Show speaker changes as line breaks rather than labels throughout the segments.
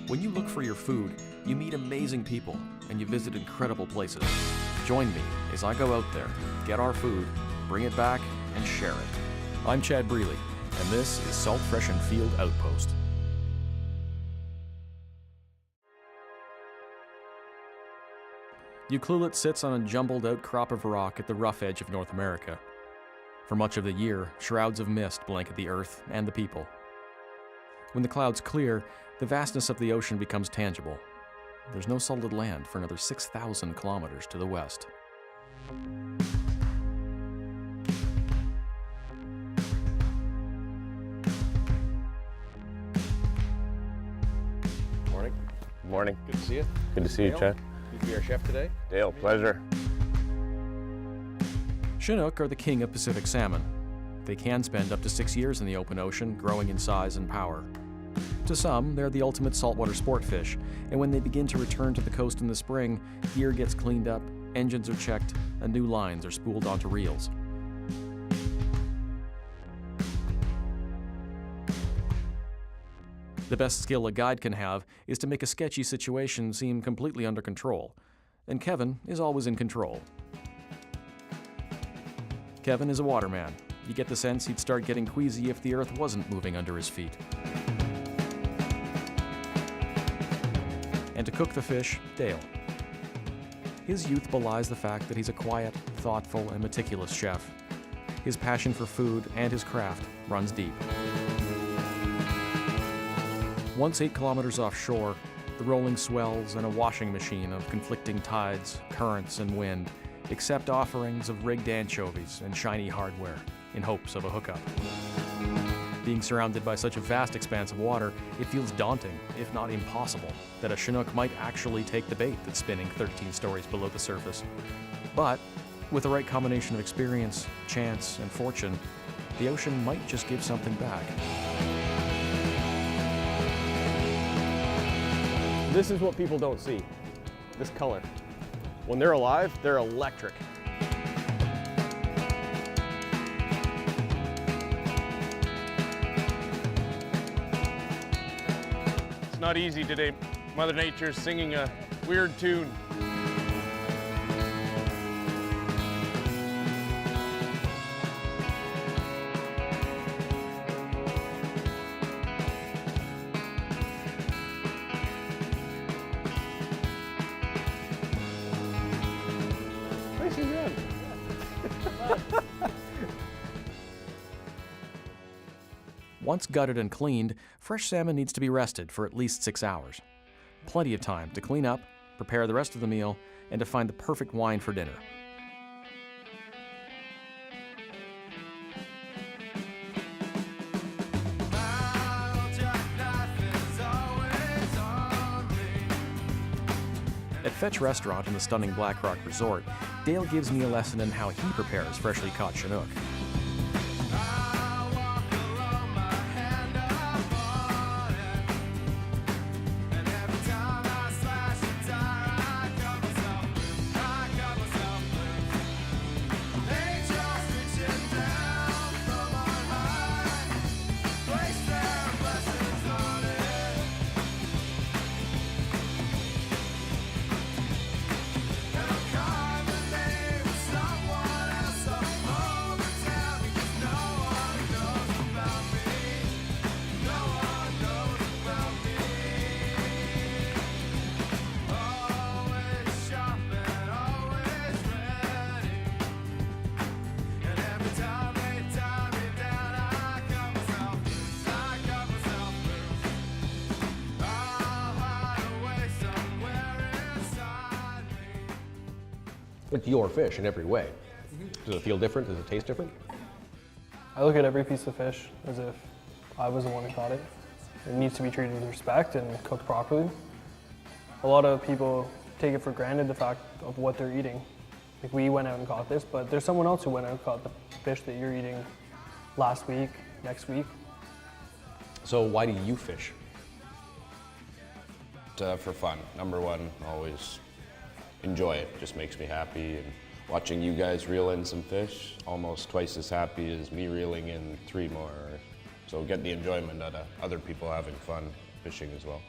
When you look for your food, you meet amazing people and you visit incredible places. Join me as I go out there, get our food, bring it back, and share it. I'm Chad Breeley, and this is Salt, Fresh and Field Outpost. Ucluelet sits on a jumbled outcrop of rock at the rough edge of North America. For much of the year, shrouds of mist blanket the earth and the people. When the clouds clear, the vastness of the ocean becomes tangible. There's no solid land for another 6,000 kilometers to the west.
Morning.
Good morning.
Good to see you.
Good to see you, Chad.
You be our chef today?
Dale, pleasure.
Chinook are the king of Pacific salmon. They can spend up to 6 years in the open ocean, growing in size and power. To some, they're the ultimate saltwater sport fish, and when they begin to return to the coast in the spring, gear gets cleaned up, engines are checked, and new lines are spooled onto reels. The best skill a guide can have is to make a sketchy situation seem completely under control, and Kevin is always in control. Kevin is a waterman. You get the sense he'd start getting queasy if the earth wasn't moving under his feet. And to cook the fish, Dale. His youth belies the fact that he's a quiet, thoughtful, and meticulous chef. His passion for food and his craft runs deep. Once 8 kilometers offshore, the rolling swells and a washing machine of conflicting tides, currents, and wind accept offerings of rigged anchovies and shiny hardware in hopes of a hookup. Being surrounded by such a vast expanse of water, it feels daunting, if not impossible, that a Chinook might actually take the bait that's spinning 13 stories below the surface. But with the right combination of experience, chance, and fortune, the ocean might just give something back.
This is what people don't see, this color. When they're alive, they're electric. It's not easy today. Mother Nature's singing a weird tune. Nicely done.
Once gutted and cleaned, fresh salmon needs to be rested for at least 6 hours. Plenty of time to clean up, prepare the rest of the meal, and to find the perfect wine for dinner. At Fetch Restaurant in the stunning Black Rock Resort, Dale gives me a lesson in how he prepares freshly caught Chinook.
It's your fish in every way. Does it feel different? Does it taste different?
I look at every piece of fish as if I was the one who caught it. It needs to be treated with respect and cooked properly. A lot of people take it for granted, the fact of what they're eating. Like, we went out and caught this, but there's someone else who went out and caught the fish that you're eating last week, next week.
So why do you fish?
For fun. Number one, always enjoy it. Just makes me happy. And watching you guys reel in some fish, almost twice as happy as me reeling in 3 more. So get the enjoyment out of other people having fun fishing as well.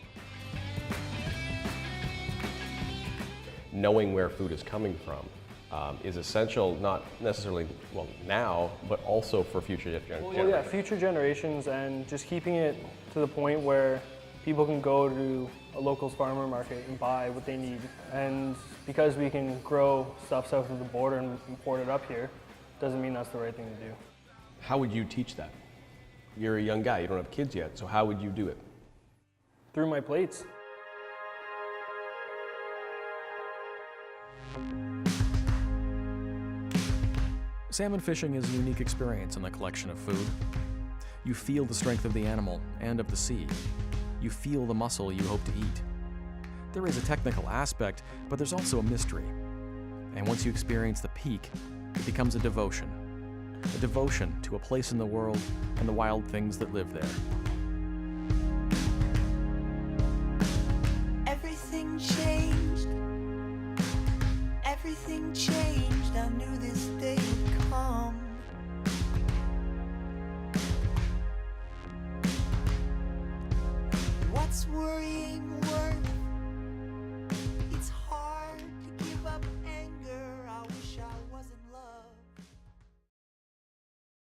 knowing where food is coming from is essential, not necessarily, well, now, but also for future generations.
Well, yeah, future generations, and just keeping it to the point where people can go to a local farmer market and buy what they need. And because we can grow stuff south of the border and import it up here, doesn't mean that's the right thing to do.
How would you teach that? You're a young guy, you don't have kids yet, so how would you do it?
Through my plates.
Salmon fishing is a unique experience in the collection of food. You feel the strength of the animal and of the sea. You feel the muscle you hope to eat. There is a technical aspect, but there's also a mystery. And once you experience the peak, it becomes a devotion. A devotion to a place in the world and the wild things that live there.
Everything changed. Everything changed.